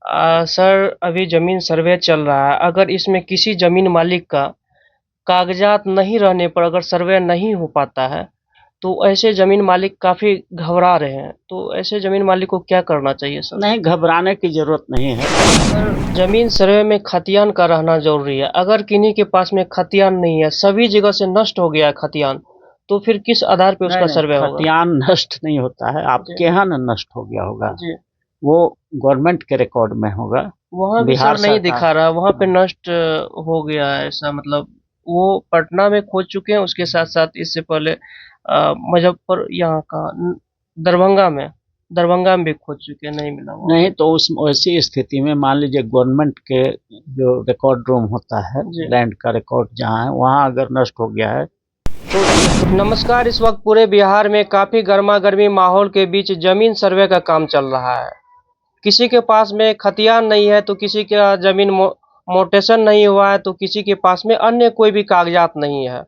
Sir अभी ज़मीन सर्वे चल रहा है। अगर इसमें किसी ज़मीन मालिक का कागज़ात नहीं रहने पर अगर सर्वे नहीं हो पाता है, तो ऐसे ज़मीन मालिक काफ़ी घबरा रहे हैं। तो ऐसे ज़मीन मालिक को क्या करना चाहिए सर? नहीं, घबराने की ज़रूरत नहीं है। सर ज़मीन सर्वे में खतियान का रहना ज़रूरी है। अगर किन्हीं के पास में खतियान नहीं है, सभी जगह से नष्ट हो गया है खतियान, तो फिर किस आधार पे नहीं, उसका नहीं, सर्वे होगा? खतियान नष्ट नहीं होता है, आपके जी, यहाँ न नष्ट हो गया होगा। जी। वो गवर्नमेंट के रिकॉर्ड में होगा, वहाँ भी बिहार सर नहीं सरकार। दिखा रहा, वहाँ पे नष्ट हो गया है ऐसा मतलब वो पटना में खोज चुके हैं, उसके साथ-साथ इससे पहले मुज़फ्फर यहाँ कहाँ दरभंगा में भी खोज चुके हैं, नहीं मिला वहाँ नहीं पे। तो उस वैसी स्थिति में मान लीजिए गवर्नमेंट के जो रिकॉर्ड रूम होता है, जी। लैंड का रिकॉर्ड जहाँ है, वहाँ अगर नष्ट हो गया है। नमस्कार, इस वक्त पूरे बिहार में काफ़ी गर्मा-गर्मी माहौल के बीच ज़मीन सर्वे का काम चल रहा है। किसी के पास में खतियान नहीं है, तो किसी का ज़मीन मोटेशन नहीं हुआ है, तो किसी के पास में अन्य कोई भी कागज़ात नहीं है।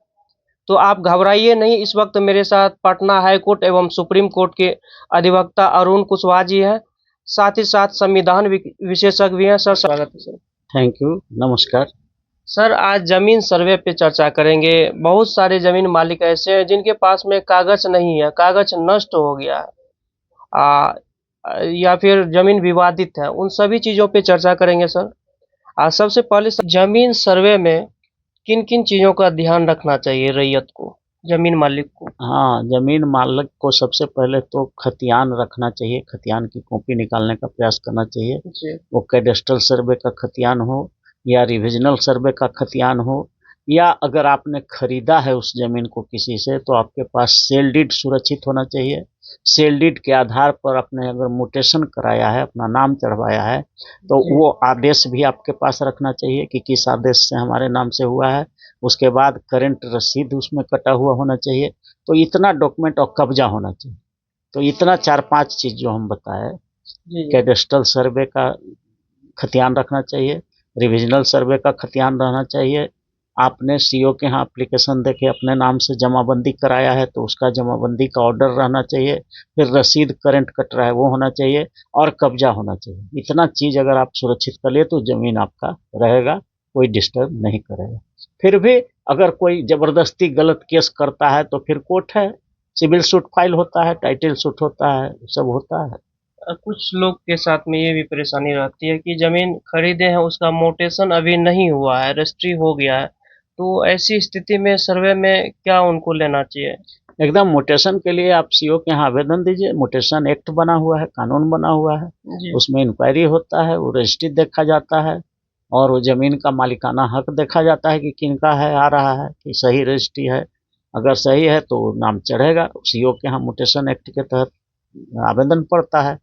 तो आप घबराइए नहीं, इस वक्त मेरे साथ पटना हाई कोर्ट एवं सुप्रीम कोर्ट के अधिवक्ता अरुण कुशवाहा जी हैं, साथ ही साथ संविधान विशेषज्ञ भी हैं। सर स्वागत है सर। थैंक यू, नमस्कार। सर आज जमीन सर्वे पे चर्चा करेंगे। बहुत सारे जमीन मालिक ऐसे हैं जिनके पास में कागज नहीं है, कागज नष्ट हो गया है, आ, या फिर जमीन विवादित है, उन सभी चीजों पे चर्चा करेंगे सर। सबसे पहले जमीन सर्वे में किन किन चीजों का ध्यान रखना चाहिए रैयत को, जमीन मालिक को? हाँ, ज़मीन मालिक को सबसे पहले तो खतियान रखना चाहिए, खतियान की कॉपी निकालने का प्रयास करना चाहिए। जी। वो कैडेस्ट्रल सर्वे का खतियान हो या रिविजनल सर्वे का खतियान हो, या अगर आपने खरीदा है उस ज़मीन को किसी से तो आपके पास सेल डीड सुरक्षित होना चाहिए। सेल डीड के आधार पर आपने अगर म्यूटेशन कराया है, अपना नाम चढ़वाया है, तो जी। वो आदेश भी आपके पास रखना चाहिए कि किस आदेश से हमारे नाम से हुआ है। उसके बाद करंट रसीद उसमें कटा हुआ होना चाहिए। तो इतना डॉक्यूमेंट और कब्जा होना चाहिए। तो इतना 4-5 चीज़ जो हम बताए, जी। जी। कैडेस्ट्रल सर्वे का खतियान रखना चाहिए, रिविजनल सर्वे का खतियान रहना चाहिए। आपने सीओ के यहाँ एप्लीकेशन देके अपने नाम से जमाबंदी कराया है तो उसका जमाबंदी का ऑर्डर रहना चाहिए। फिर रसीद करंट कट रहा है वो होना चाहिए, और कब्जा होना चाहिए। इतना चीज़ अगर आप सुरक्षित कर लिए तो ज़मीन आपका रहेगा, कोई डिस्टर्ब नहीं करेगा। फिर भी अगर कोई ज़बरदस्ती गलत केस करता है तो फिर कोर्ट है, सिविल सूट फाइल होता है, टाइटल सूट होता है, सब होता है। कुछ लोग के साथ में ये भी परेशानी रहती है कि जमीन खरीदे हैं, उसका मोटेशन अभी नहीं हुआ है, रजिस्ट्री हो गया है, तो ऐसी स्थिति में सर्वे में क्या उनको लेना चाहिए? एकदम म्यूटेशन के लिए आप सीओ के यहाँ आवेदन दीजिए। म्यूटेशन एक्ट बना हुआ है, कानून बना हुआ है, जी। उसमें इंक्वायरी होता है, वो रजिस्ट्री देखा जाता है, और वो ज़मीन का मालिकाना हक देखा जाता है कि किनका है, आ रहा है कि सही रजिस्ट्री है। अगर सही है तो नाम चढ़ेगा, सीओ के यहाँ म्यूटेशन एक्ट के तहत आवेदन पड़ता है।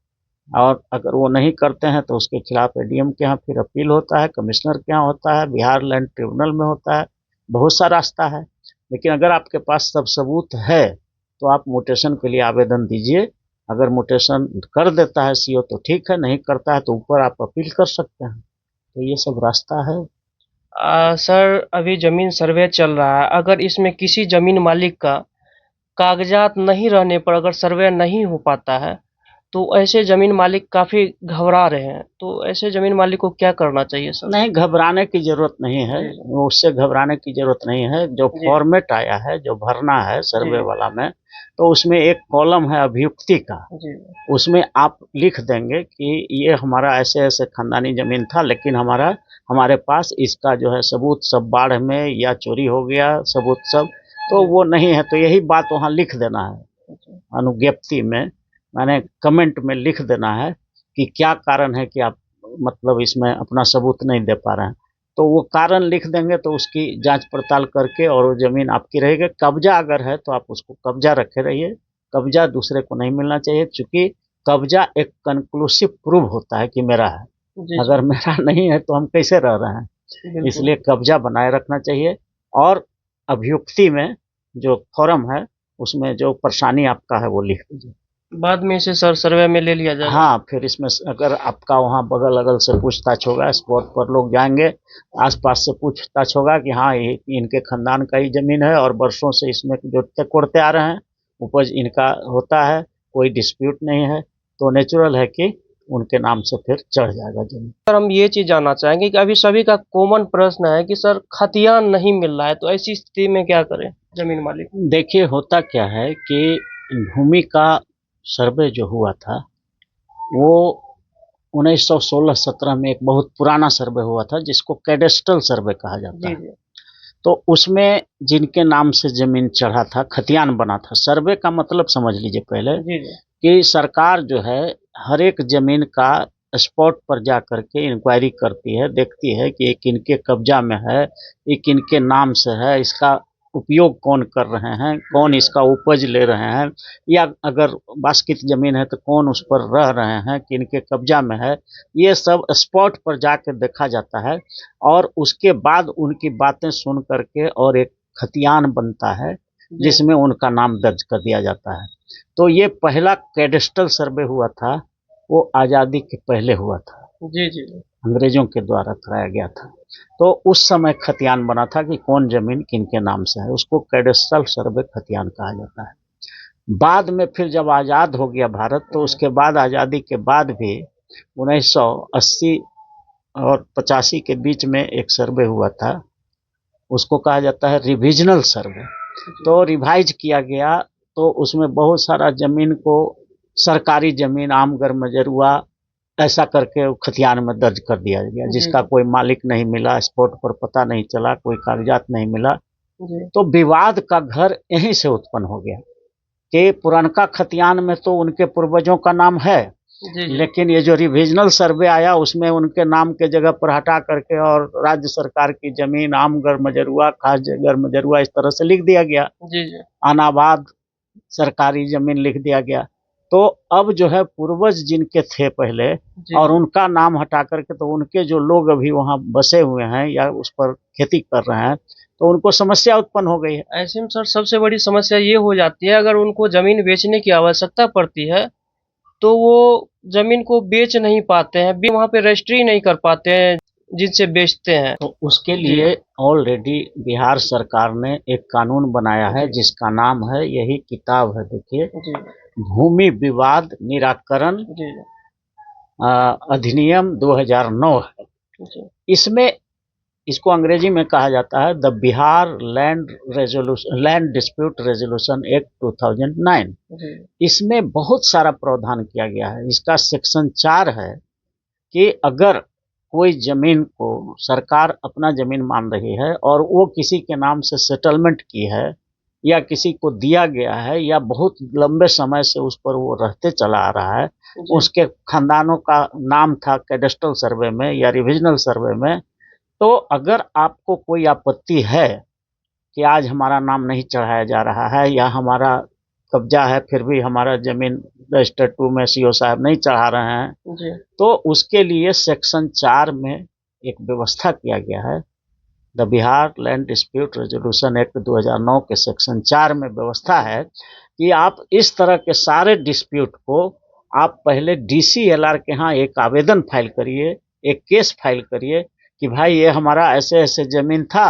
और अगर वो नहीं करते हैं तो उसके खिलाफ एडीएम के यहाँ फिर अपील होता है, कमिश्नर के यहाँ होता है, बिहार लैंड ट्रिब्यूनल में होता है। बहुत सा रास्ता है, लेकिन अगर आपके पास सब सबूत है तो आप म्यूटेशन के लिए आवेदन दीजिए। अगर म्यूटेशन कर देता है सीओ तो ठीक है, नहीं करता है तो ऊपर आप अपील कर सकते हैं। तो ये सब रास्ता है। सर अभी जमीन सर्वे चल रहा है। अगर इसमें किसी जमीन मालिक का कागजात नहीं रहने पर अगर सर्वे नहीं हो पाता है, तो ऐसे जमीन मालिक काफी घबरा रहे हैं। तो ऐसे जमीन मालिक को क्या करना चाहिए सर? नहीं, घबराने की ज़रूरत नहीं है, जी। वो उससे घबराने की ज़रूरत नहीं है। जो जी। फॉर्मेट आया है, जो भरना है जी। सर्वे वाला में, तो उसमें एक कॉलम है अभियुक्ति का। जी। उसमें आप लिख देंगे कि ये हमारा ऐसे-ऐसे खानदानी ज़मीन था, लेकिन हमारे पास इसका जो है सबूत सब बाढ़ में या चोरी हो गया, सबूत सब, तो जी। वो नहीं है। तो यही बात वहाँ लिख देना है जी। अनुज्ञप्ति में, माने कमेंट में लिख देना है कि क्या कारण है कि आप मतलब इसमें अपना सबूत नहीं दे पा रहे हैं। तो वो कारण लिख देंगे तो उसकी जांच पड़ताल करके और वो ज़मीन आपकी रहेगी। कब्जा अगर है तो आप उसको कब्जा रखे रहिए, कब्जा दूसरे को नहीं मिलना चाहिए, चूँकि कब्जा एक कंक्लूसिव प्रूव होता है कि मेरा है। जी। जी। अगर मेरा नहीं है तो हम कैसे रह रहे हैं? बिल्कुल। इसलिए कब्जा बनाए रखना चाहिए। और अभियुक्ति में जो फॉर्म है उसमें जो परेशानी आपका है वो लिख दीजिए। बाद में इसे सर सर्वे में ले लिया जाएगा। हाँ, फिर इसमें अगर आपका वहाँ बगल-अगल से पूछताछ होगा, स्पॉट पर लोग जाएँगे, आस-पास से पूछताछ होगा कि हाँ, ये इनके खानदान का ही ज़मीन है और बरसों से इसमें जोतते-कोड़ते आ रहे हैं, उपज इनका होता है, कोई डिस्प्यूट नहीं है, तो नेचुरल है कि उनके नाम से फिर चढ़ जाएगा जमीन। सर हम ये चीज जानना चाहेंगे कि अभी सभी का कॉमन प्रश्न है कि सर खतियान नहीं मिल रहा है, तो ऐसी स्थिति में क्या करें जमीन मालिक? देखिए होता क्या है कि भूमि का सर्वे जो हुआ था वो 1916-17 में एक बहुत पुराना सर्वे हुआ था जिसको कैडेस्ट्रल सर्वे कहा जाता जी है। जी तो उसमें जिनके नाम से जमीन चढ़ा था, खतियान बना था। सर्वे का मतलब समझ लीजिए पहले जी जी कि सरकार जो है हर एक जमीन का स्पॉट पर जा करके इंक्वायरी करती है, देखती है कि ये किनके कब्जा में है, ये किनके नाम से है, इसका उपयोग कौन कर रहे हैं, कौन इसका उपज ले रहे हैं, या अगर बास्कित जमीन है तो कौन उस पर रह रहे हैं, किनके कब्जा में है। ये सब स्पॉट पर जाकर देखा जाता है और उसके बाद उनकी बातें सुन करके और एक खतियान बनता है जी जिसमें उनका नाम दर्ज कर दिया जाता है। तो ये पहला कैडेस्ट्रल सर्वे हुआ था, वो आज़ादी के पहले हुआ था, जी जी जी अंग्रेजों के द्वारा कराया गया था। तो उस समय खतियान बना था कि कौन जमीन किनके नाम से है, उसको कैडेस्ट्रल सर्वे खतियान कहा जाता है। बाद में फिर जब आज़ाद हो गया भारत तो उसके बाद आज़ादी के बाद भी 1980 और 85 के बीच में एक सर्वे हुआ था, उसको कहा जाता है रिविजनल सर्वे। तो रिवाइज किया गया तो उसमें बहुत सारा जमीन को, सरकारी जमीन आमगर मजरुआ ऐसा करके खतियान में दर्ज कर दिया गया, जिसका कोई मालिक नहीं मिला, स्पॉट पर पता नहीं चला, कोई कागजात नहीं मिला। जी तो विवाद का घर यहीं से उत्पन्न हो गया कि पुरनका खतियान में तो उनके पूर्वजों का नाम है, जी जी लेकिन ये जो रिविजनल सर्वे आया उसमें उनके नाम के जगह पर हटा करके और राज्य सरकार की जमीन आमगर मजरुआ, खासगर मजरुआ इस तरह से लिख दिया गया। जी जी अनाबाद सरकारी जमीन लिख दिया गया। तो अब जो है पूर्वज जिनके थे पहले जी और उनका नाम हटा करके, तो उनके जो लोग अभी वहाँ बसे हुए हैं या उस पर खेती कर रहे हैं, तो उनको समस्या उत्पन्न हो गई है। ऐसे में सर सबसे बड़ी समस्या ये हो जाती है, अगर उनको जमीन बेचने की आवश्यकता पड़ती है तो वो जमीन को बेच नहीं पाते हैं, भी वहाँ पे रजिस्ट्री नहीं कर पाते हैं जिनसे बेचते हैं। तो उसके जी लिए ऑलरेडी बिहार सरकार ने एक कानून बनाया है जिसका नाम है, यही किताब है देखिए, जी भूमि विवाद निराकरण जी अधिनियम 2009 है। जी इसमें इसको अंग्रेजी में कहा जाता है the Bihar land dispute resolution act 2009। जी इसमें बहुत सारा प्रावधान किया गया है। इसका सेक्शन 4 है कि अगर कोई जमीन को सरकार अपना जमीन मान रही है और वो किसी के नाम से सेटलमेंट की है या किसी को दिया गया है या बहुत लंबे समय से उस पर वो रहते चला आ रहा है, जी उसके खानदानों का नाम था कैडेस्ट्रल सर्वे में या रिविजनल सर्वे में, तो अगर आपको कोई आपत्ति है कि आज हमारा नाम नहीं चढ़ाया जा रहा है या हमारा कब्जा है फिर भी हमारा जमीन रजिस्टर 2 में सीओ साहब नहीं चढ़ा रहे हैं, जी तो उसके लिए सेक्शन 4 में एक व्यवस्था किया गया है। The Bihar land dispute resolution act 2009 के सेक्शन 4 में व्यवस्था है कि आप इस तरह के सारे डिस्प्यूट को आप पहले डीसीएलआर के यहाँ एक आवेदन फाइल करिए, एक केस फाइल करिए कि भाई ये हमारा ऐसे ऐसे जमीन था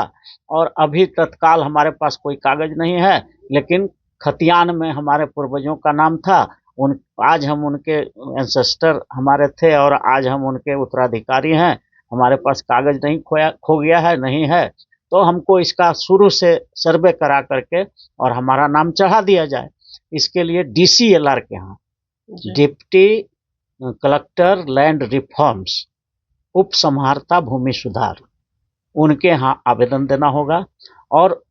और अभी तत्काल हमारे पास कोई कागज नहीं है, लेकिन खतियान में हमारे पूर्वजों का नाम था, उन आज हम उनके एंसेस्टर हमारे थे और आज हम उनके उत्तराधिकारी हैं, हमारे पास कागज नहीं खो गया है, नहीं है, तो हमको इसका शुरू से सर्वे करा करके और हमारा नाम चढ़ा दिया जाए। इसके लिए डीसीएलआर के यहाँ जी डिप्टी कलेक्टर लैंड रिफॉर्म्स, उप समाहर्ता भूमि सुधार, उनके यहाँ आवेदन देना होगा और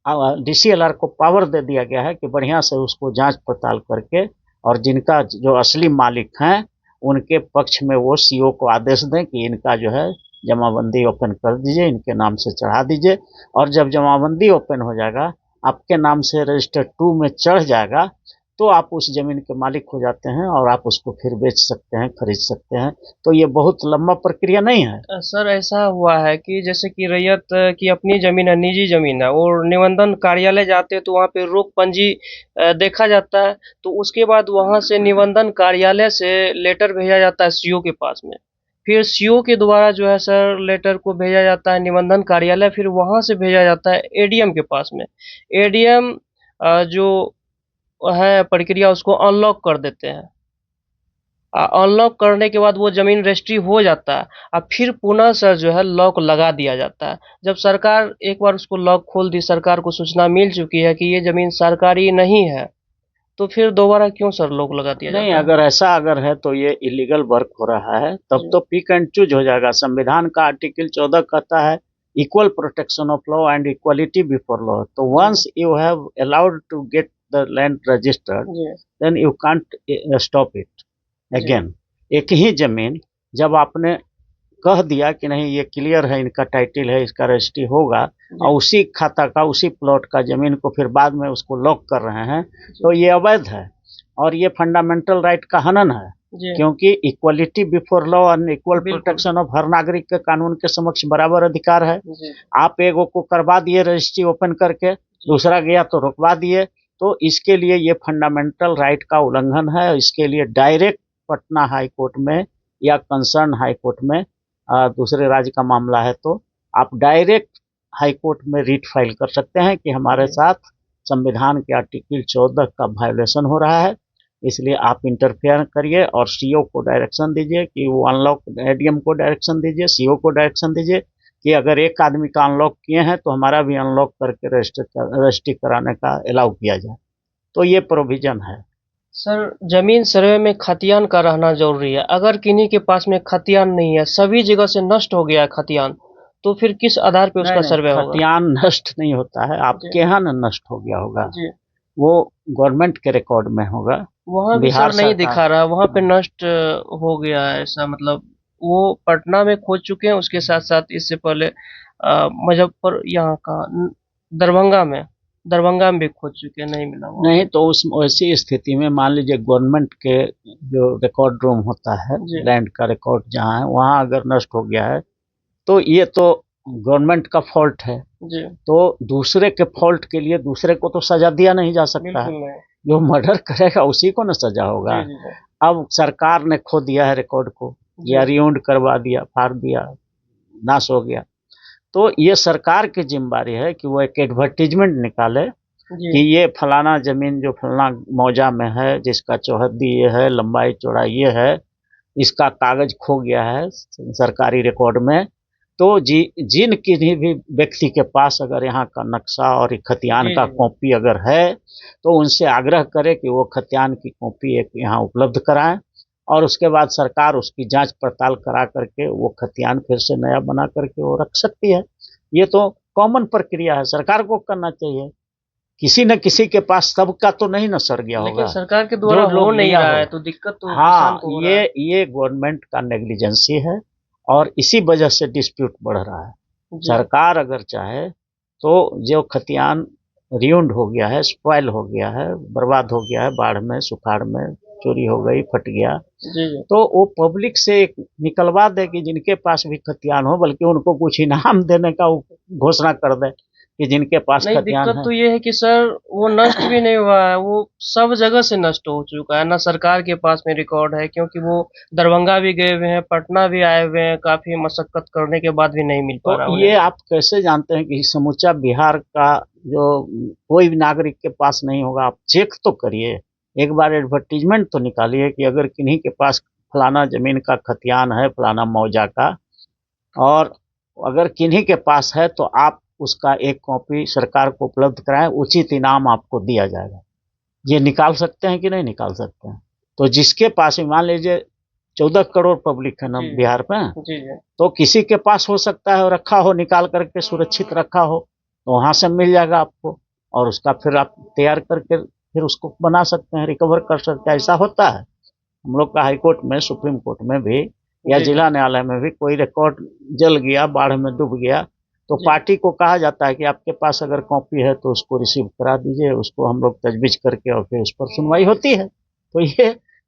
डीसीएलआर को पावर दे दिया गया है कि बढ़िया से उसको जांच पड़ताल करके और जिनका जो असली मालिक हैं उनके पक्ष में वो सीओ को आदेश दें कि इनका जो है जमाबंदी ओपन कर दीजिए, इनके नाम से चढ़ा दीजिए। और जब जमाबंदी ओपन हो जाएगा, आपके नाम से रजिस्टर 2 में चढ़ जाएगा, तो आप उस जमीन के मालिक हो जाते हैं और आप उसको फिर बेच सकते हैं, खरीद सकते हैं। तो ये बहुत लंबा प्रक्रिया नहीं है। सर ऐसा हुआ है कि जैसे कि रैयत की अपनी जमीन है, निजी जमीन है, और निबंधन कार्यालय जाते हैं तो वहाँ पे रोक पंजी देखा जाता है, तो उसके बाद वहाँ से निबंधन कार्यालय से लेटर भेजा जाता है सीओ के पास में, फिर सीओ के द्वारा जो है सर लेटर को भेजा जाता है निबंधन कार्यालय, फिर वहाँ से भेजा जाता है एडीएम के पास में। एडीएम जो है प्रक्रिया उसको अनलॉक कर देते हैं। अनलॉक करने के बाद वो जमीन रजिस्ट्री हो जाता है और फिर पुनः सर जो है लॉक लगा दिया जाता है। जब सरकार एक बार उसको लॉक खोल दी, सरकार को सूचना मिल चुकी है कि ये जमीन सरकारी नहीं है, तो फिर दोबारा क्यों सर लॉक लगा दिया नहीं, जाता है? अगर है तो ये इलीगल वर्क हो रहा है, तब जी। तो पिक एंड चूज हो जाएगा। संविधान का आर्टिकल 14 कहता है equal protection of law and equality before law. तो once you have allowed to get the land registered, जी। Then you can't stop it जी। अगेन। एक ही जमीन जब आपने कह दिया कि नहीं ये क्लियर है, इनका टाइटल है, इसका रजिस्ट्री होगा, और उसी खाता का उसी प्लॉट का जमीन को फिर बाद में उसको लॉक कर रहे हैं, तो ये अवैध है और ये फंडामेंटल राइट का हनन है। जी। क्योंकि equality before law and equal बिल्कुल। प्रोटेक्शन ऑफ हर नागरिक के कानून के समक्ष बराबर अधिकार है। जी। आप एगो को करवा दिए रजिस्ट्री ओपन करके, दूसरा गया तो रुकवा दिए, तो इसके लिए ये फंडामेंटल राइट का उल्लंघन है। इसके लिए डायरेक्ट पटना हाई कोर्ट में या कंसर्न हाई कोर्ट में, दूसरे राज्य का मामला है तो आप डायरेक्ट हाई कोर्ट में रिट फाइल कर सकते हैं कि हमारे साथ संविधान के आर्टिकल 14 का वायोलेशन हो रहा है, इसलिए आप इंटरफेयर करिए और सीओ को डायरेक्शन दीजिए कि वो अनलॉक, एडीएम को डायरेक्शन दीजिए, सीओ को डायरेक्शन दीजिए कि अगर एक आदमी का अनलॉक किए हैं तो हमारा भी अनलॉक करके रजिस्ट्री कराने का अलाउ किया जाए। तो ये प्रोविजन है। सर जमीन सर्वे में खतियान का रहना जरूरी है। अगर किन्हीं के पास में खतियान नहीं है, सभी जगह से नष्ट हो गया है खतियान, तो फिर किस आधार पे उसका नहीं, सर्वे होगा? खतियान नष्ट नहीं होता है, आपके यहाँ न नष्ट हो गया होगा, जी। वो गवर्नमेंट के रिकॉर्ड में होगा। वहाँ भी बिहार सर नहीं सरकार दिखा रहा, वहाँ पे नष्ट हो गया है ऐसा, मतलब वो पटना में खोज चुके हैं, उसके साथ साथ इससे पहले मुजफ्फर यहाँ का दरभंगा में भी खोज चुके हैं, नहीं मिला वहाँ नहीं, पे। तो उस वैसी स्थिति में मान लीजिए गवर्नमेंट के जो रिकॉर्ड रूम होता है, जी। लैंड का रिकॉर्ड जहाँ है, वहाँ अगर नष्ट हो गया है तो ये तो गवर्नमेंट का फॉल्ट है। जी। तो दूसरे के फॉल्ट के लिए दूसरे को तो सजा दिया नहीं जा सकता है। बिल्कुल नहीं। जो मर्डर करेगा उसी को न सजा होगा। जी। जी। जी। अब सरकार ने खो दिया है रिकॉर्ड को, या जी। रियूंड करवा दिया, फाड़ दिया, नाश हो गया, तो ये सरकार की जिम्मेदारी है कि वो एक एडवर्टीजमेंट निकाले जी। कि ये फलाना जमीन जो फलाना मौजा में है, जिसका चौहद्दी ये है, लंबाई चौड़ाई ये है, इसका कागज खो गया है सरकारी रिकॉर्ड में। तो जिन किसी भी व्यक्ति के पास अगर यहाँ का नक्शा और खतियान जी। का जी। कॉपी अगर है, तो उनसे आग्रह करे कि वो खतियान की कॉपी एक यहाँ उपलब्ध कराएं, और उसके बाद सरकार उसकी जांच पड़ताल करा करके वो खतियान फिर से नया बना करके वो रख सकती है। ये तो कॉमन प्रक्रिया है, सरकार को करना चाहिए। किसी न किसी के पास सबका तो नहीं न सर गया लेकिन होगा, सरकार के द्वारा जो हो लोग नहीं लिया रहा हो। है, तो दिक्कत तो किसान हाँ, को हो रहा है। ये गवर्नमेंट का नेग्लिजेंसी है और इसी वजह से डिस्प्यूट बढ़ रहा है। जी। सरकार अगर चाहे तो जो खतियान रियूंड हो गया है, स्पॉइल हो गया है, बर्बाद हो गया है, बाढ़ में, सुखाड़ में चोरी हो गई, फट गया, जी। जी। तो वो पब्लिक से एक निकलवा दे कि जिनके पास भी खतियान हो, बल्कि उनको कुछ इनाम देने का वो घोषणा कर दे कि जिनके पास नहीं, खतियान दिक्कत है। तो ये है कि सर वो नष्ट भी नहीं हुआ है, वो सब जगह से नष्ट हो चुका है ना। सरकार के पास में रिकॉर्ड है, क्योंकि वो दरभंगा भी गए हुए हैं, पटना भी आए हुए हैं, काफी मशक्कत करने के बाद भी नहीं मिल पा तो रहा ये उन्हें। आप कैसे जानते हैं कि समूचा बिहार का जो कोई भी नागरिक के पास नहीं होगा? आप चेक तो करिए, एक बार एडवर्टीजमेंट तो निकालिए कि अगर किन्हीं के पास फलाना जमीन का खतियान है, फलाना मौजा का, और अगर किन्हीं के पास है तो आप उसका एक कॉपी सरकार को उपलब्ध कराएं, उचित इनाम आपको दिया जाएगा। ये निकाल सकते हैं कि नहीं निकाल सकते हैं? तो जिसके पास, मान लीजिए 14 करोड़ पब्लिक है ना जी। बिहार में, जी। जी। तो किसी के पास हो सकता है और रखा हो, निकाल करके सुरक्षित रखा हो, तो वहां से मिल जाएगा आपको, और उसका फिर आप तैयार करके फिर उसको बना सकते हैं, रिकवर कर सकते हैं। ऐसा होता है हम लोग का हाई कोर्ट में, सुप्रीम कोर्ट में भी, या जी। जिला न्यायालय में भी। कोई रिकॉर्ड जल गया, बाढ़ में डूब गया, तो जी। पार्टी को कहा जाता है कि आपके पास अगर कॉपी है तो उसको रिसीव करा दीजिए, उसको हम लोग तजवीज करके और फिर उस पर सुनवाई होती है। तो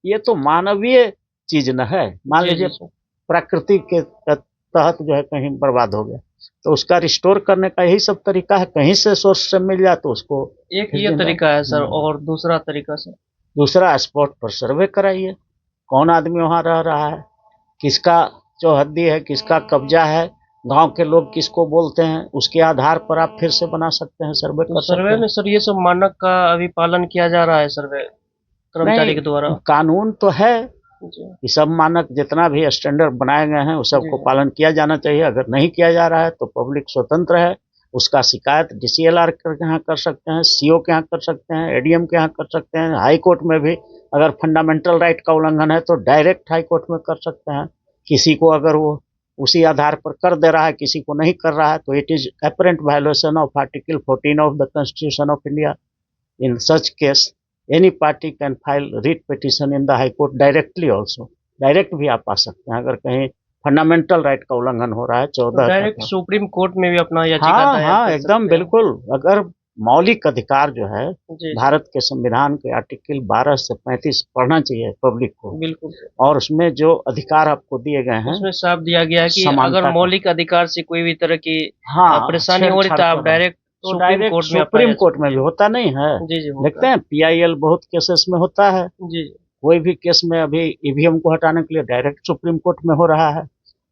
ये तो मानवीय चीज न है। मान जी। लीजिए जी। प्रकृति के तहत जो है कहीं बर्बाद हो गया, तो उसका रिस्टोर करने का यही सब तरीका है। कहीं से सोर्स से मिल जाए तो उसको एक फिर ये जिंदा। तरीका है सर, और दूसरा तरीका सर? दूसरा, स्पॉट पर सर्वे कराइए, कौन आदमी वहां रह रहा है, किसका चौहद्दी है, किसका कब्जा है, गांव के लोग किसको बोलते हैं, उसके आधार पर आप फिर से बना सकते हैं, सर्वे तो कर सकते सर्वे हैं। में सर ये सब मानक का अभी पालन किया जा रहा है सर्वे कर्मचारी नहीं, के द्वारा? कानून तो है, जी ये सब मानक जितना भी स्टैंडर्ड बनाए गए हैं उस सबको जी। पालन किया जाना चाहिए। अगर नहीं किया जा रहा है तो पब्लिक स्वतंत्र है, उसका शिकायत डीसीएलआर के यहाँ कर सकते हैं, सीओ के यहाँ कर सकते हैं, एडीएम के यहाँ कर सकते हैं, हाई कोर्ट में भी अगर फंडामेंटल राइट का उल्लंघन है तो डायरेक्ट हाई कोर्ट में कर सकते हैं। किसी को अगर वो उसी आधार पर कर दे रहा है, किसी को नहीं कर रहा है, तो it is apparent violation of article 14 of the constitution of India. In such case, any party can file writ petition in the High Court directly also. Direct भी आप आ सकते हैं अगर कहीं फंडामेंटल राइट का उल्लंघन हो रहा है 14 डायरेक्ट का। सुप्रीम कोर्ट में भी अपना याचिका हाँ दायर हाँ कर एकदम सकते हैं। बिल्कुल। अगर मौलिक अधिकार जो है जी भारत के संविधान के आर्टिकल 12 से 35 पढ़ना चाहिए पब्लिक को, बिल्कुल। और उसमें जो अधिकार आपको दिए गए हैं उसमें साफ दिया गया है कि समानता अगर का। मौलिक अधिकार से कोई भी तरह की हाँ परेशानी हो रही तो आप डायरेक्ट तो सुप्रीम डायरेक्ट कोर्ट में अपना सुप्रीम कोर्ट याचिका में भी होता नहीं है। जी जी होता देखते हैं पीआईएल बहुत केसेस में होता है, जी कोई भी केस में अभी ईवीएम को हटाने के लिए डायरेक्ट सुप्रीम कोर्ट में हो रहा है।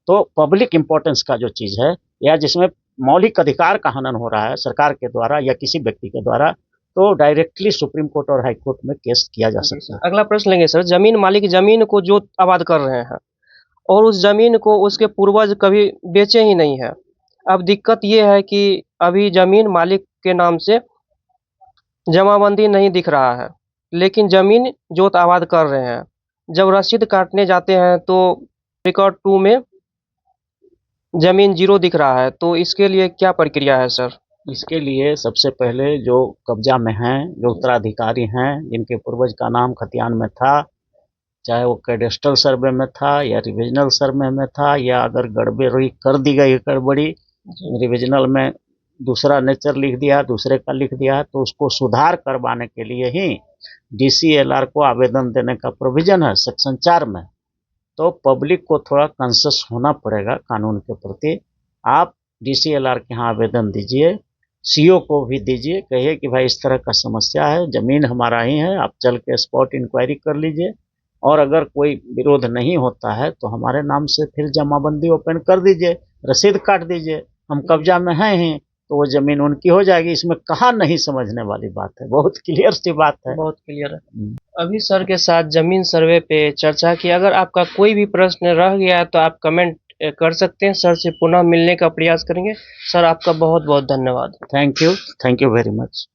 तो पब्लिक इंपॉर्टेंस का जो चीज है या जिसमें मौलिक अधिकार का हनन हो रहा है सरकार के द्वारा या किसी व्यक्ति के द्वारा, तो डायरेक्टली सुप्रीम कोर्ट और हाई कोर्ट में केस किया जा सकता है। अगला प्रश्न लेंगे सर। जमीन मालिक जमीन को जो आबाद कर रहे हैं और उस जमीन को उसके पूर्वज कभी बेचे ही नहीं है। अब दिक्कत ये है कि अभी जमीन मालिक के नाम से जमाबंदी नहीं दिख रहा है, लेकिन जमीन जोत आबाद कर रहे हैं। जब रसीद काटने जाते हैं तो रिकॉर्ड 2 में जमीन 0 दिख रहा है, तो इसके लिए क्या प्रक्रिया है सर? इसके लिए सबसे पहले जो कब्जा में हैं, जो उत्तराधिकारी हैं, जिनके पूर्वज का नाम खतियान में था, चाहे वो कैडेस्ट्रल सर्वे में था या रिविजनल सर्वे में था, या अगर गड़बड़ी कर दी गई गड़बड़ी रिविजनल में दूसरा नेचर लिख दिया, दूसरे का लिख दिया, तो उसको सुधार करवाने के लिए ही डीसीएलआर को आवेदन देने का प्रोविजन है सेक्शन 4 में। तो पब्लिक को थोड़ा कॉन्शियस होना पड़ेगा कानून के प्रति। आप डीसीएलआर के यहाँ आवेदन दीजिए, सीओ को भी दीजिए, कहिए कि भाई इस तरह का समस्या है, जमीन हमारा ही है, आप चल के स्पॉट इंक्वायरी कर लीजिए, और अगर कोई विरोध नहीं होता है तो हमारे नाम से फिर जमाबंदी ओपन कर दीजिए, रसीद काट दीजिए, हम कब्जा में हैं ही, तो वो जमीन उनकी हो जाएगी। इसमें कहाँ नहीं समझने वाली बात है, बहुत क्लियर सी बात है। बहुत क्लियर है। अभी सर के साथ जमीन सर्वे पे चर्चा की। अगर आपका कोई भी प्रश्न रह गया है तो आप कमेंट कर सकते हैं, सर से पुनः मिलने का प्रयास करेंगे। सर आपका बहुत बहुत धन्यवाद। Thank you very much.